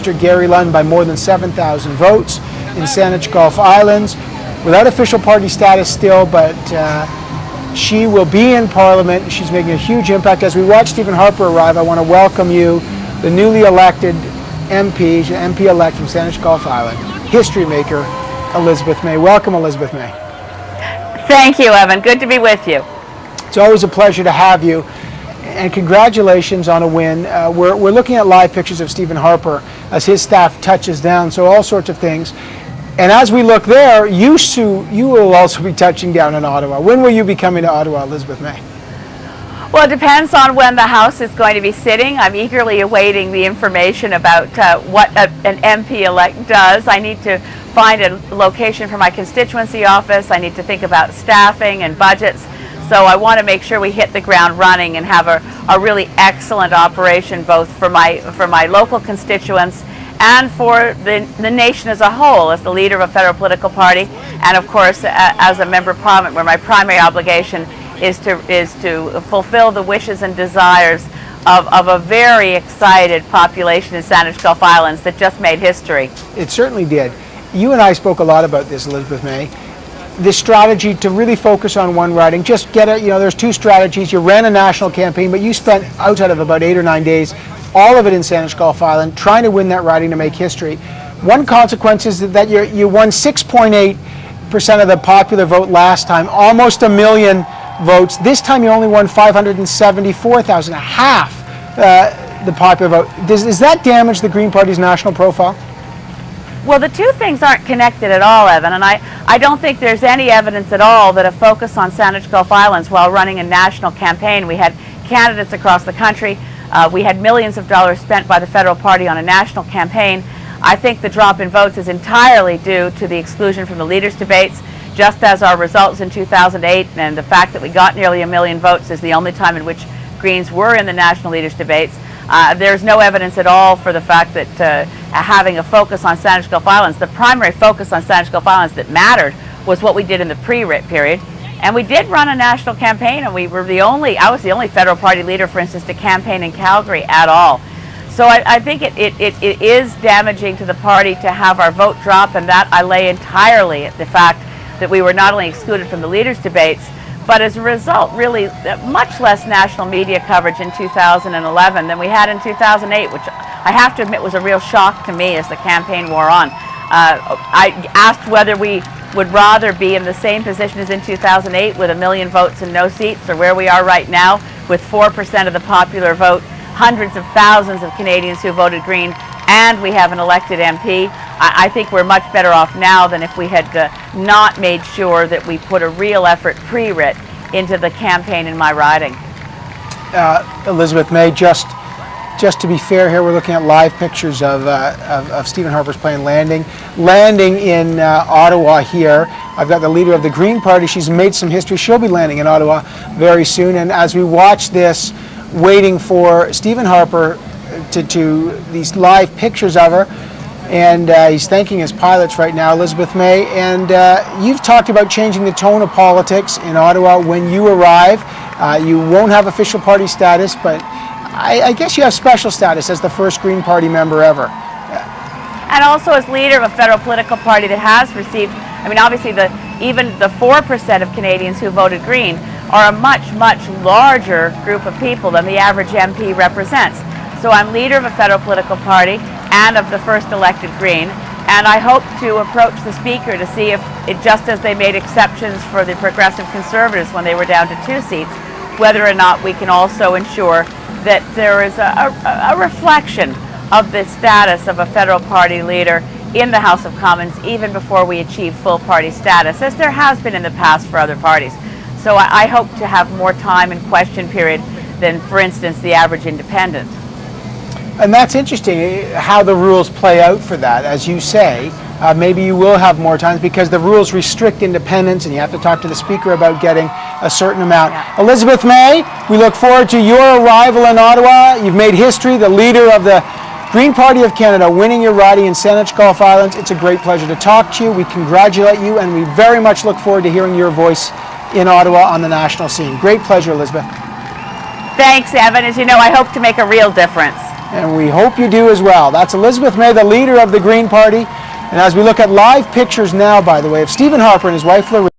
Minister Gary Lunn by more than 7,000 votes in Saanich Gulf Islands. Without official party status still, but she will be in Parliament. She's making a huge impact. As we watch Stephen Harper arrive, I want to welcome you, the newly elected MP-elect from Saanich Gulf Island, history maker Elizabeth May. Welcome, Elizabeth May. Thank you, Evan. Good to be with you. It's always a pleasure to have you, and congratulations on a win. We're looking at live pictures of Stephen Harper as his staff touches down, so all sorts of things. And as we look there, you will also be touching down in Ottawa. When will you be coming to Ottawa, Elizabeth May? Well, it depends on when the House is going to be sitting. I'm eagerly awaiting the information about what an MP-elect does. I need to find a location for my constituency office. I need to think about staffing and budgets. So I want to make sure we hit the ground running and have a really excellent operation, both for my local constituents and for the nation as a whole, as the leader of a federal political party, and of course as a member of Parliament, where my primary obligation is to fulfill the wishes and desires of a very excited population in Saanich Gulf Islands that just made history. It certainly did. You and I spoke a lot about this, Elizabeth May. This strategy to really focus on one riding, just get it, there's two strategies. You ran a national campaign, but you spent outside of about 8 or 9 days, all of it in Saanich Gulf Island, trying to win that riding to make history. One consequence is that you won 6.8% of the popular vote last time, almost 1 million votes. This time you only won 574,000, half the popular vote. Does that damage the Green Party's national profile? Well, the two things aren't connected at all, Evan, and I don't think there's any evidence at all that a focus on Saanich Gulf Islands while running a national campaign. We had candidates across the country. We had millions of dollars spent by the federal party on a national campaign. I think the drop in votes is entirely due to the exclusion from the leaders' debates, just as our results in 2008 and the fact that we got nearly 1 million votes is the only time in which Greens were in the national leaders' debates. There's no evidence at all for the fact that having a focus on Saanich Gulf Islands, the primary focus on Saanich Gulf Islands that mattered was what we did in the pre-writ period. And we did run a national campaign, and I was the only federal party leader, for instance, to campaign in Calgary at all. So I think it is damaging to the party to have our vote drop, and that I lay entirely at the fact that we were not only excluded from the leaders' debates, but as a result, really much less national media coverage in 2011 than we had in 2008, which I have to admit was a real shock to me as the campaign wore on. I asked whether we would rather be in the same position as in 2008 with 1 million votes and no seats, or where we are right now with 4% of the popular vote, hundreds of thousands of Canadians who voted Green, and we have an elected MP. I think we're much better off now than if we had not made sure that we put a real effort pre-writ into the campaign in my riding. Elizabeth May, just to be fair here, we're looking at live pictures of Stephen Harper's plane landing in Ottawa here. I've got the leader of the Green Party. She's made some history. She'll be landing in Ottawa very soon. And as we watch this, waiting for Stephen Harper to these live pictures of her, and he's thanking his pilots right now, Elizabeth May. And you've talked about changing the tone of politics in Ottawa when you arrive. You won't have official party status, but I guess you have special status as the first Green Party member ever. And also as leader of a federal political party that has received, obviously even the 4% of Canadians who voted Green are a much, much larger group of people than the average MP represents. So I'm leader of a federal political party and of the first elected Green, and I hope to approach the Speaker to see if, just as they made exceptions for the Progressive Conservatives when they were down to 2 seats, whether or not we can also ensure that there is a reflection of the status of a federal party leader in the House of Commons even before we achieve full party status, as there has been in the past for other parties. So I hope to have more time in question period than, for instance, the average independent. And that's interesting how the rules play out for that. As you say, maybe you will have more times because the rules restrict independence and you have to talk to the Speaker about getting a certain amount. Yeah. Elizabeth May, we look forward to your arrival in Ottawa. You've made history, the leader of the Green Party of Canada, winning your riding in Saanich Gulf Islands. It's a great pleasure to talk to you. We congratulate you, and we very much look forward to hearing your voice in Ottawa on the national scene. Great pleasure, Elizabeth. Thanks, Evan. As you know, I hope to make a real difference. and we hope you do as well. That's Elizabeth May, the leader of the Green Party. And as we look at live pictures now, by the way, of Stephen Harper and his wife Lorraine,